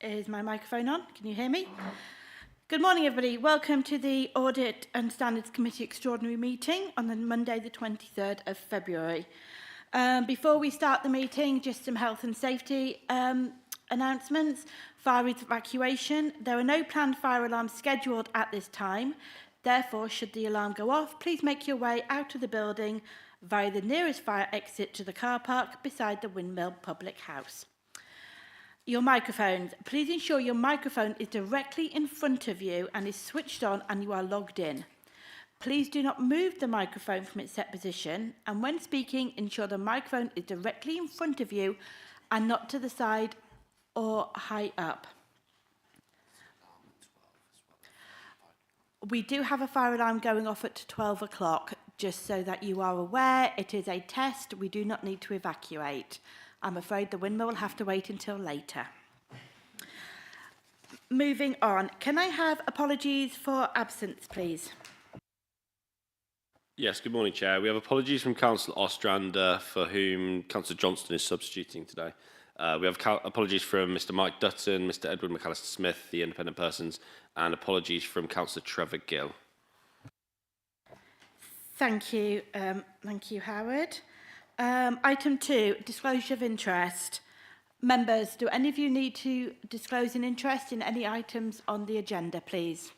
Is my microphone on? Can you hear me? Good morning, everybody. Welcome to the Audit and Standards Committee Extraordinary Meeting on the Monday, the 23rd of February. Before we start the meeting, just some health and safety announcements. Fire evacuation. There are no planned fire alarms scheduled at this time. Therefore, should the alarm go off, please make your way out of the building via the nearest fire exit to the car park beside the Windmill Public House. Your microphones. Please ensure your microphone is directly in front of you and is switched on and you are logged in. Please do not move the microphone from its set position, and when speaking, ensure the microphone is directly in front of you and not to the side or high up. We do have a fire alarm going off at 12 o'clock, just so that you are aware. It is a test. We do not need to evacuate. I'm afraid the Windmill will have to wait until later. Moving on, can I have apologies for absence, please? Yes, good morning, Chair. We have apologies from Councillor Ostrander, for whom Councillor Johnston is substituting today. We have apologies from Mr Mike Dutton, Mr Edward McAllister-Smith, the independent persons, and apologies from Councillor Trevor Gill. Thank you, Howard. Item 2, disclosure of interest. Members, do any of you need to disclose an interest in any items on the agenda, please?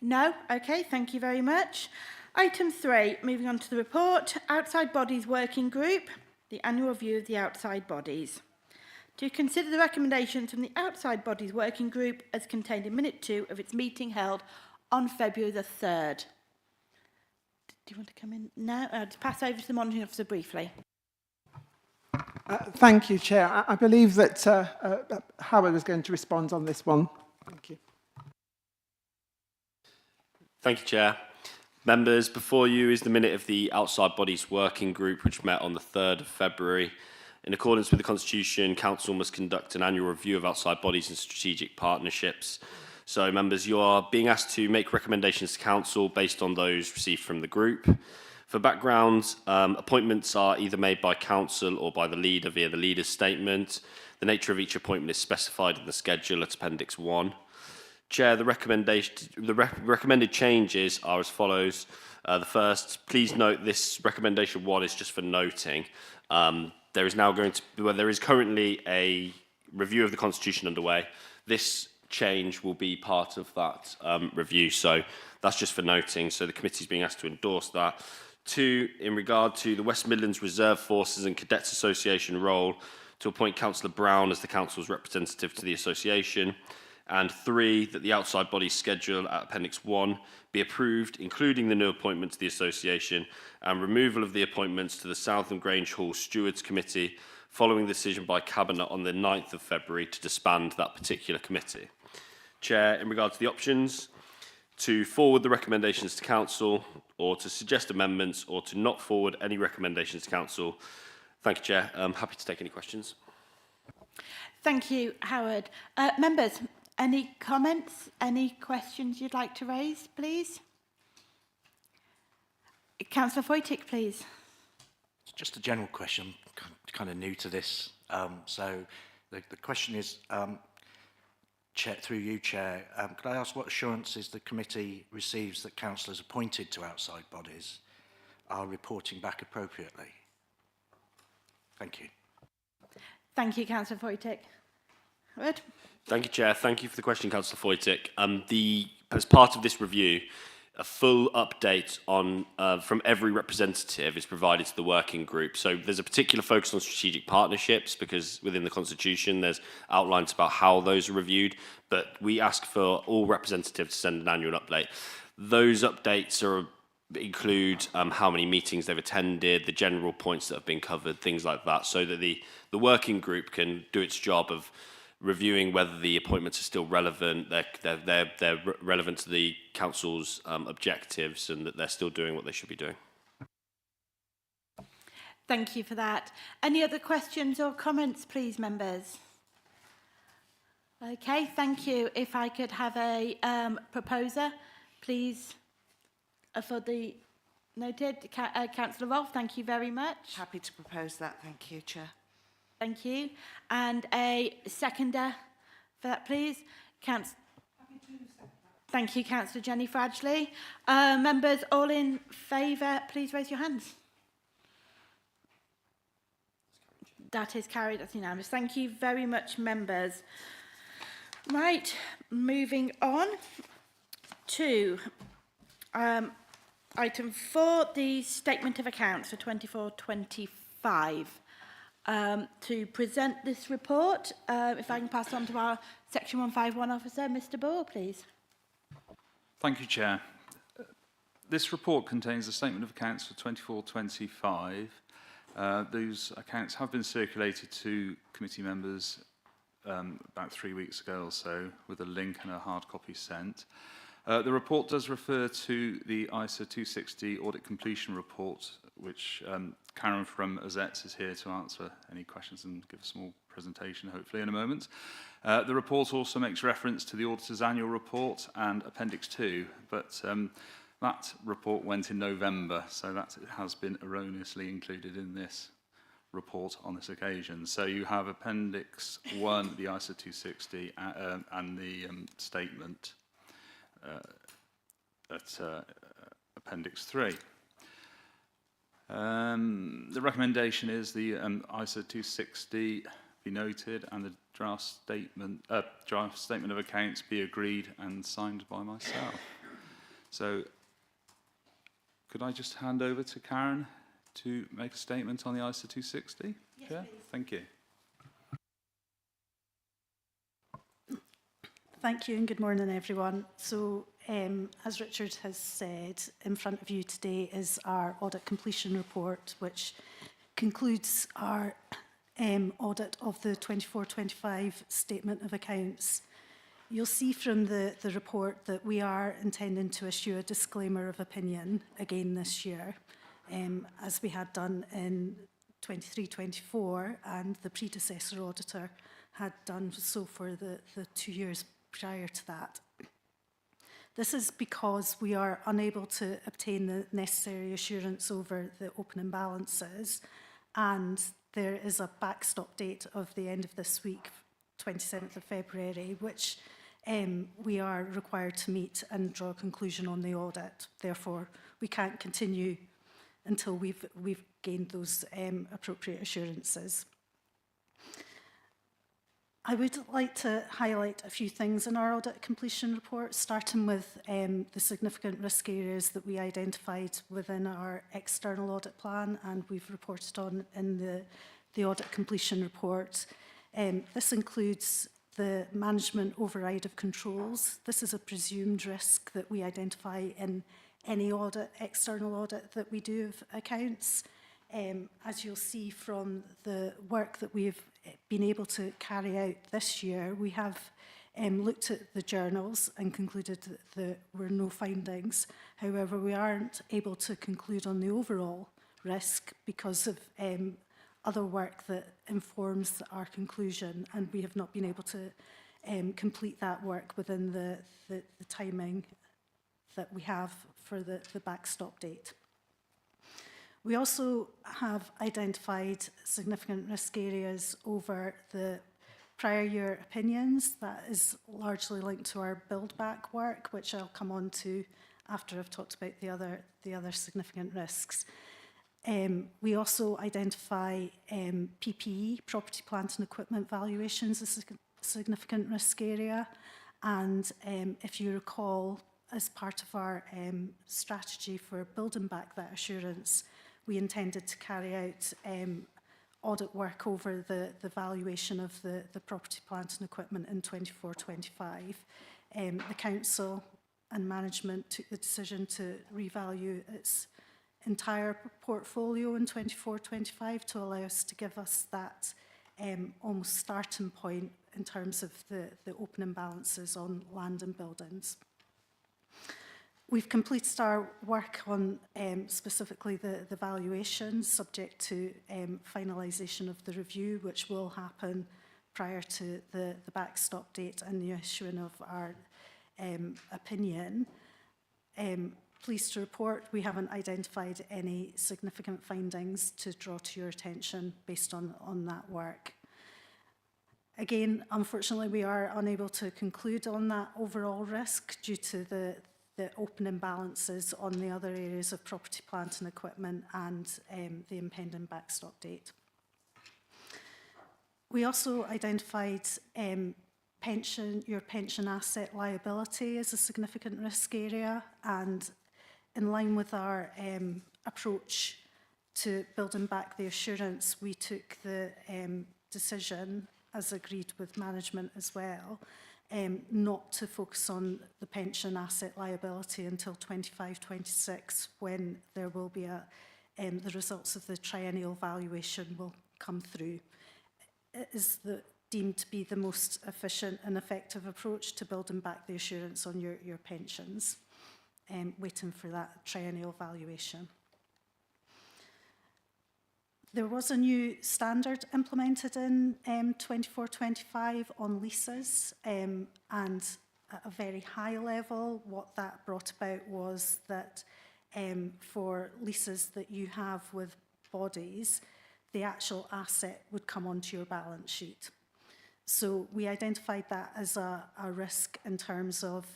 No? Okay, thank you very much. Item 3, moving on to the report. Outside Bodies Working Group, the annual review of the outside bodies. To consider the recommendations from the Outside Bodies Working Group as contained in minute 2 of its meeting held on February the 3rd. Do you want to come in now? To pass over to the monitoring officer briefly. Thank you, Chair. I believe that Howard is going to respond on this one. Thank you. Thank you, Chair. Members, before you is the minute of the Outside Bodies Working Group, which met on the 3rd of February. In accordance with the Constitution, Council must conduct an annual review of outside bodies and strategic partnerships. So, members, you are being asked to make recommendations to Council based on those received from the group. For background, appointments are either made by Council or by the leader via the leader's statement. The nature of each appointment is specified in the schedule at Appendix 1. Chair, the recommended changes are as follows. The first, please note this recommendation 1 is just for noting. There is currently a review of the Constitution underway. This change will be part of that review, so that's just for noting. So the committee is being asked to endorse that. 2, in regard to the West Midlands Reserve Forces and Cadets Association role, to appoint Councillor Brown as the Council's representative to the association. And 3, that the outside body schedule at Appendix 1 be approved, including the new appointment to the association and removal of the appointments to the Southam Grange Hall Stewards Committee, following the decision by Cabinet on the 9th of February to disband that particular committee. Chair, in regard to the options, to forward the recommendations to Council, or to suggest amendments, or to not forward any recommendations to Council. Thank you, Chair. I'm happy to take any questions. Thank you, Howard. Members, any comments, any questions you'd like to raise, please? Councillor Foytick, please. It's just a general question. I'm kind of new to this. So the question is, Chair, through you, Chair, could I ask what assurances the committee receives that councillors appointed to outside bodies are reporting back appropriately? Thank you. Thank you, Councillor Foytick. Howard? Thank you, Chair. Thank you for the question, Councillor Foytick. As part of this review, a full update on from every representative is provided to the working group. So there's a particular focus on strategic partnerships because within the Constitution there's outlines about how those are reviewed, but we ask for all representatives to send an annual update. Those updates include how many meetings they've attended, the general points that have been covered, things like that, so that the working group can do its job of reviewing whether the appointments are still relevant, they're relevant to the council's objectives, and that they're still doing what they should be doing. Thank you for that. Any other questions or comments, please, members? Okay, thank you. If I could have a proposer, please, for the noted, Councillor Rolfe, thank you very much. Happy to propose that, thank you, Chair. Thank you. And a seconder for that, please. Thank you, Councillor Jenny Fradgley. Members, all in favour, please raise your hands. That is carried. That's unanimous. Thank you very much, members. Right, moving on to item 4, the statement of accounts for 24-25. To present this report, if I can pass on to our Section 151 officer, Mr. Ball, please. Thank you, Chair. This report contains a statement of accounts for 24-25. Those accounts have been circulated to committee members about 3 weeks ago or so, with a link and a hard copy sent. The report does refer to the ISA 260 audit completion report, which Karen from Audit is here to answer any questions and give a small presentation, hopefully, in a moment. The report also makes reference to the auditor's annual report and Appendix 2, but that report went in November, so that has been erroneously included in this report on this occasion. So you have Appendix 1, the ISA 260, and the statement at Appendix 3. The recommendation is the ISA 260 be noted and the draft statement of accounts be agreed and signed by myself. So could I just hand over to Karen to make a statement on the ISA 260? Yes, yeah? please. Thank you. Thank you and good morning, everyone. So, as Richard has said, in front of you today is our audit completion report, which concludes our audit of the 24-25 statement of accounts. You'll see from the report that we are intending to issue a disclaimer of opinion again this year, as we had done in 23-24, and the predecessor auditor had done so for the 2 years prior to that. This is because we are unable to obtain the necessary assurance over the opening balances, and there is a backstop date of the end of this week, 27th of February, which we are required to meet and draw a conclusion on the audit. Therefore, we can't continue until we've gained those appropriate assurances. I would like to highlight a few things in our audit completion report, starting with the significant risk areas that we identified within our external audit plan and we've reported on in the audit completion report. This includes the management override of controls. This is a presumed risk that we identify in any audit, external audit that we do of accounts. As you'll see from the work that we've been able to carry out this year, we have looked at the journals and concluded that there were no findings. However, we aren't able to conclude on the overall risk because of other work that informs our conclusion, and we have not been able to complete that work within the timing that we have for the backstop date. We also have identified significant risk areas over the prior year opinions. That is largely linked to our build back work, which I'll come on to after I've talked about the other significant risks. We also identify PPE, property, plant and equipment valuations, as a significant risk area. And if you recall, as part of our strategy for building back that assurance, we intended to carry out audit work over the valuation of the property, plant and equipment in 24-25. The council and management took the decision to revalue its entire portfolio in 24-25 to allow us to give us that almost starting point in terms of the opening balances on land and buildings. We've completed our work on specifically the valuations, subject to finalisation of the review, which will happen prior to the backstop date and the issuing of our opinion. Pleased to report we haven't identified any significant findings to draw to your attention based on that work. Again, unfortunately, we are unable to conclude on that overall risk due to the open imbalances on the other areas of property, plant and equipment and the impending backstop date. We also identified your pension asset liability as a significant risk area, and in line with our approach to building back the assurance, we took the decision, as agreed with management as well, not to focus on the pension asset liability until 25-26, when there will be the results of the triennial valuation will come through. It is deemed to be the most efficient and effective approach to building back the assurance on your pensions, waiting for that triennial valuation. There was a new standard implemented in 24-25 on leases, and at a very high level, what that brought about was that for leases that you have with bodies, the actual asset would come onto your balance sheet. So we identified that as a risk in terms of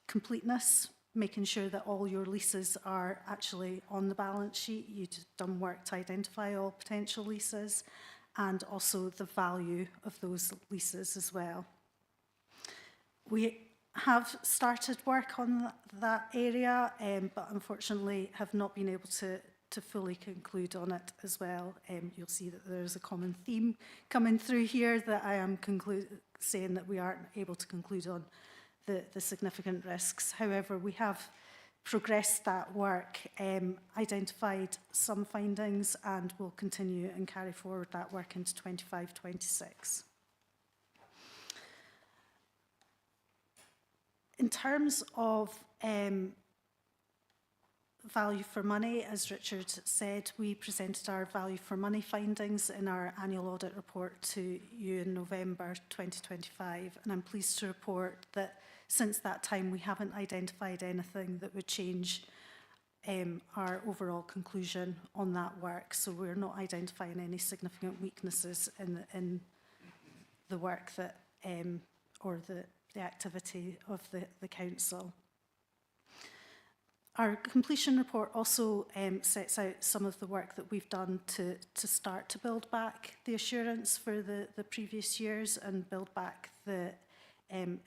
completeness, making sure that all your leases are actually on the balance sheet. You've done work to identify all potential leases, and also the value of those leases as well. We have started work on that area, but unfortunately have not been able to fully conclude on it as well. You'll see that there's a common theme coming through here, that I am saying that we aren't able to conclude on the significant risks. However, we have progressed that work, identified some findings, and will continue and carry forward that work into 25-26. In terms of value for money, as Richard said, we presented our value for money findings in our annual audit report to you in November 2025, and I'm pleased to report that since that time we haven't identified anything that would change our overall conclusion on that work. So we're not identifying any significant weaknesses in the work that or the activity of the council. Our completion report also sets out some of the work that we've done to start to build back the assurance for the previous years and build back the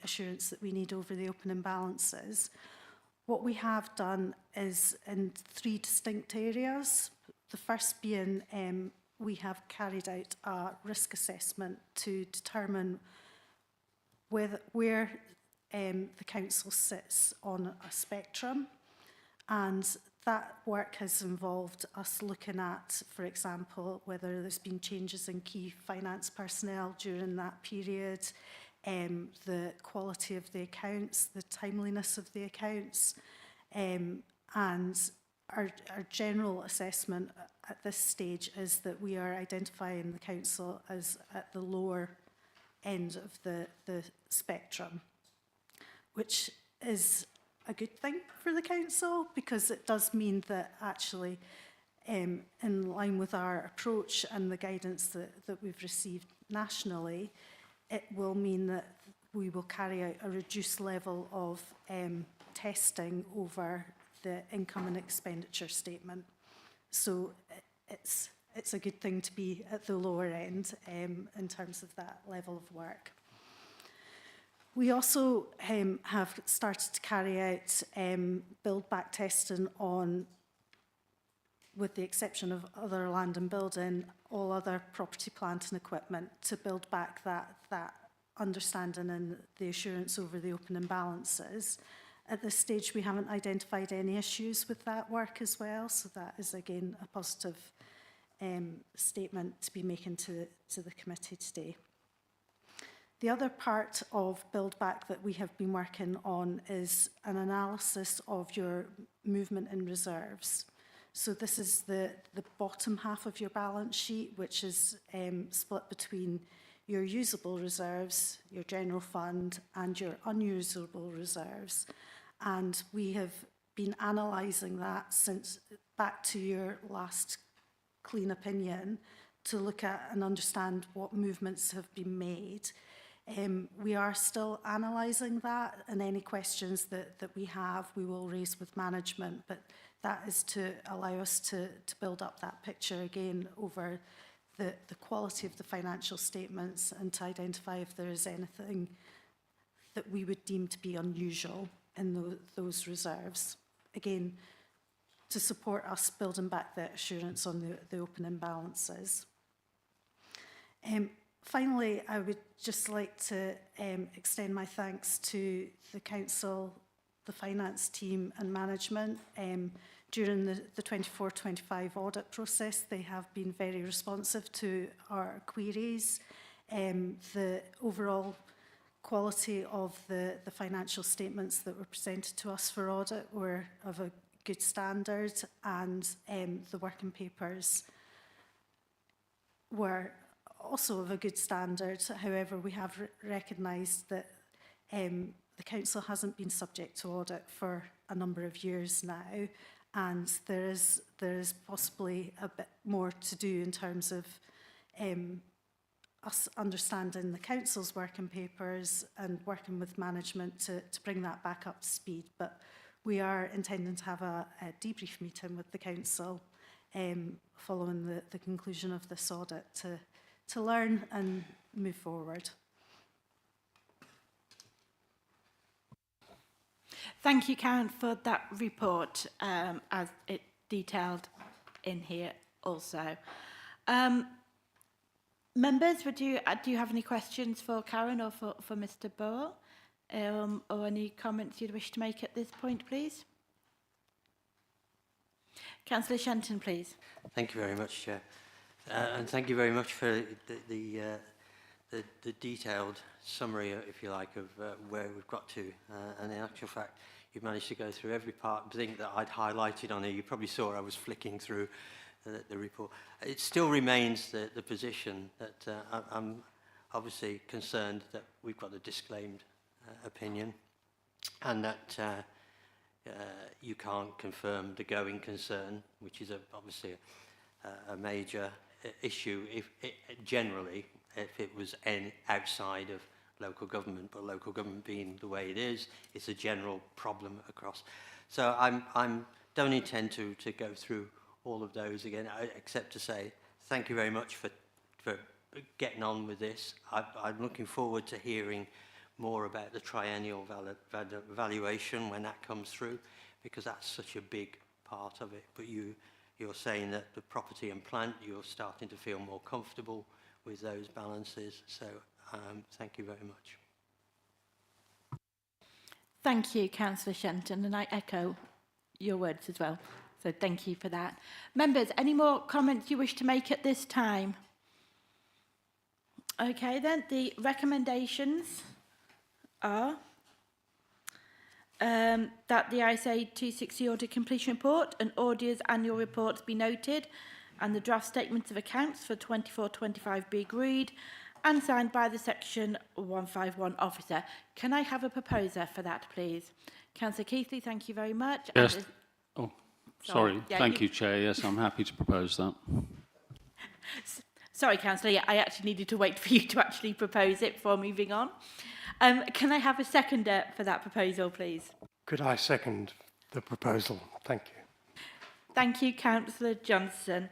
assurance that we need over the open imbalances. What we have done is in 3 distinct areas. The first being we have carried out a risk assessment to determine where the council sits on a spectrum. And that work has involved us looking at, for example, whether there's been changes in key finance personnel during that period, the quality of the accounts, the timeliness of the accounts, and our general assessment at this stage is that we are identifying the council as at the lower end of the spectrum, which is a good thing for the council, because it does mean that actually in line with our approach and the guidance that we've received nationally, it will mean that we will carry out a reduced level of testing over the income and expenditure statement. So it's a good thing to be at the lower end in terms of that level of work. We also have started to carry out build back testing on, with the exception of other land and building, all other property, plant and equipment, to build back that understanding and the assurance over the open imbalances. At this stage, we haven't identified any issues with that work as well, so that is again a positive statement to be making to the committee today. The other part of build back that we have been working on is an analysis of your movement in reserves. So this is the bottom half of your balance sheet, which is split between your usable reserves, your general fund, and your unusable reserves. And we have been analysing that since back to your last clean opinion to look at and understand what movements have been made. We are still analysing that, and any questions that we have, we will raise with management, but that is to allow us to build up that picture again over the quality of the financial statements and to identify if there is anything that we would deem to be unusual in those reserves. Again, to support us building back the assurance on the opening balances. Finally, I would just like to extend my thanks to the Council, the finance team and management. During the 24-25 audit process, they have been very responsive to our queries. The overall quality of the financial statements that were presented to us for audit were of a good standard, and the working papers were also of a good standard. However, we have recognised that the Council hasn't been subject to audit for a number of years now, and there is possibly a bit more to do in terms of us understanding the Council's working papers and working with management to bring that back up to speed. But we are intending to have a debrief meeting with the Council following the conclusion of this audit to learn and move forward. Thank you, Karen, for that report, as it detailed in here also. Members, do you have any questions for Karen or for Mr. Burrell? Or any comments you'd wish to make at this point, please? Councillor Shenton, please. Thank you very much, Chair. And thank you very much for the detailed summary, if you like, of where we've got to. And in actual fact, you've managed to go through every part. I think that I'd highlighted on here. You probably saw I was flicking through the report. It still remains the position that I'm obviously concerned that we've got a disclaimed opinion, and that you can't confirm the going concern, which is obviously a major issue generally if it was outside of local government, but local government being the way it is, it's a general problem across. So I don't intend to go through all of those again, except to say thank you very much for getting on with this. I'm looking forward to hearing more about the triennial valuation when that comes through, because that's such a big part of it. But you're saying that the property and plant, you're starting to feel more comfortable with those balances. So thank you very much. Thank you, Councillor Shenton, and I echo your words as well. So thank you for that. Members, any more comments you wish to make at this time? Okay, then the recommendations are that the ISA 260 audit completion report and auditors' annual reports be noted, and the draft statements of accounts for 24-25 be agreed and signed by the Section 151 officer. Can I have a proposer for that, please? Councillor Keithley, thank you very much. Yes. Oh, sorry. Yeah, Thank you, Chair. Yes, I'm happy to propose that. Sorry, Councillor. Yeah, I actually needed to wait for you to actually propose it before moving on. Can I have a seconder for that proposal, please? Could I second the proposal? Thank you. Thank you, Councillor Johnson.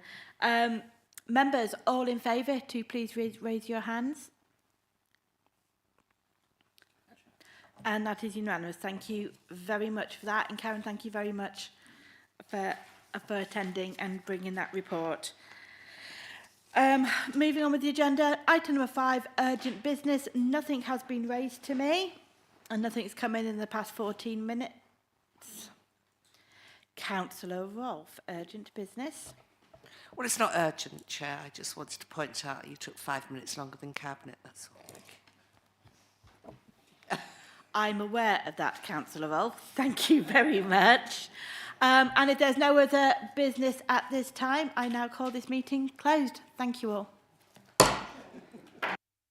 Members, all in favour, to please raise your hands. And that is unanimous. Thank you very much for that. And Karen, thank you very much for attending and bringing that report. Moving on with the agenda, item number 5, urgent business. Nothing has been raised to me, and nothing's come in the past 14 minutes. Councillor Rolfe, urgent business. Well, it's not urgent, Chair. I just wanted to point out you took 5 minutes longer than Cabinet, that's all. I'm aware of that, Councillor Rolfe. Thank you very much. And if there's no other business at this time, I now call this meeting closed. Thank you all.